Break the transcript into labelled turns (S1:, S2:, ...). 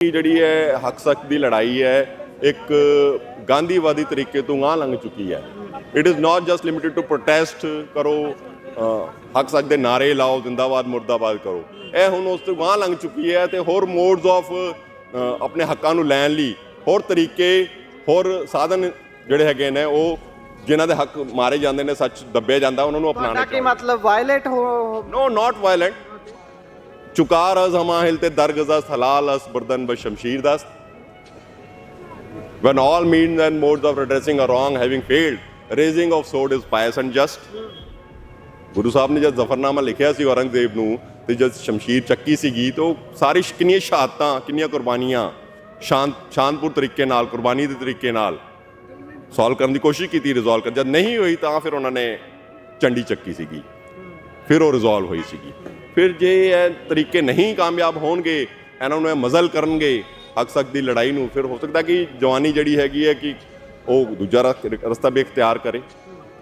S1: ਜਿਹੜੀ ਹੈ ਹੱਕ ਸੱਚ ਦੀ ਲੜਾਈ ਹੈ ਇੱਕ ਗਾਂਧੀਵਾਦੀ ਤਰੀਕੇ ਤੋਂ ਗਾਂਹ ਲੰਘ ਚੁੱਕੀ ਹੈ। It is not just limited to protest ਕਰੋ, ਹੱਕ ਸੱਚ ਦੇ ਨਾਰੇ ਲਾਓ, ਜ਼ਿੰਦਾਬਾਦ ਮੁਰਦਾਬਾਦ ਕਰੋ। ਇਹ ਹੁਣ ਉਸ ਤੋਂ ਗਾਂਹ ਲੰਘ ਚੁੱਕੀ ਹੈ ਤੇ ਹੋਰ ਮੋਡਸ ਆਫ ਆਪਣੇ ਹੱਕਾਂ ਨੂੰ ਲੈਣ ਲਈ ਹੋਰ ਤਰੀਕੇ, ਹੋਰ ਸਾਧਨ ਜਿਹੜੇ ਹੈਗੇ ਨੇ ਉਹ ਜਿਨ੍ਹਾਂ ਦੇ ਹੱਕ ਮਾਰੇ ਜਾਂਦੇ ਨੇ, ਸੱਚ ਦੱਬਿਆ ਜਾਂਦਾ, ਉਹਨਾਂ ਨੂੰ ਅਪਣਾਉਣਾ
S2: ਕੀ ਮਤਲਬ ਵਾਇਲੇਟ ਹੋ?
S1: No not violent. चुकार अस हमा हिलते दरगज़स्त हलाल अस बर्दन ब शमशीर दस्त। When all means and modes of redressing a wrong having failed, raising of sword is pious and just। Guru Sahib ਨੇ ਜਦ ਜ਼ਫਰਨਾਮਾ ਲਿਖਿਆ ਸੀ ਔਰੰਗਜ਼ੇਬ ਨੂੰ ਤੇ ਜਦ ਸ਼ਮਸ਼ੀਰ ਚੱਕੀ ਸੀਗੀ ਤਾਂ ਸਾਰੀ ਕਿੰਨੀਆਂ ਸ਼ਹਾਦਤਾਂ, ਕਿੰਨੀਆਂ ਕੁਰਬਾਨੀਆਂ ਸ਼ਾਨਪੁਰ ਤਰੀਕੇ ਨਾਲ, ਕੁਰਬਾਨੀ ਦੇ ਤਰੀਕੇ ਨਾਲ ਸੋਲਵ ਕਰਨ ਦੀ ਕੋਸ਼ਿਸ਼ ਕੀਤੀ, ਰਿਜ਼ੋਲਵ ਕਰ। ਜਦ ਨਹੀਂ ਹੋਈ ਤਾਂ ਫਿਰ ਉਹਨਾਂ ਨੇ ਝੰਡੀ ਚੱਕੀ ਸੀਗੀ, ਫਿਰ ਉਹ ਰਿਜ਼ੋਲਵ ਹੋਈ ਸੀਗੀ। ਫਿਰ ਜੇ ਇਹ ਤਰੀਕੇ ਨਹੀਂ ਕਾਮਯਾਬ ਹੋਣਗੇ, ਇਹਨਾਂ ਨੂੰ ਇਹ ਮਜ਼ਲ ਕਰਨਗੇ ਹੱਕ ਸੱਚ ਦੀ ਲੜਾਈ ਨੂੰ, ਫਿਰ ਹੋ ਸਕਦਾ ਕਿ ਜਵਾਨੀ ਜਿਹੜੀ ਹੈਗੀ ਹੈ ਕਿ ਉਹ ਦੂਜਾ ਰਸਤਾ ਵੀ ਇਖਤਿਆਰ ਕਰੇ।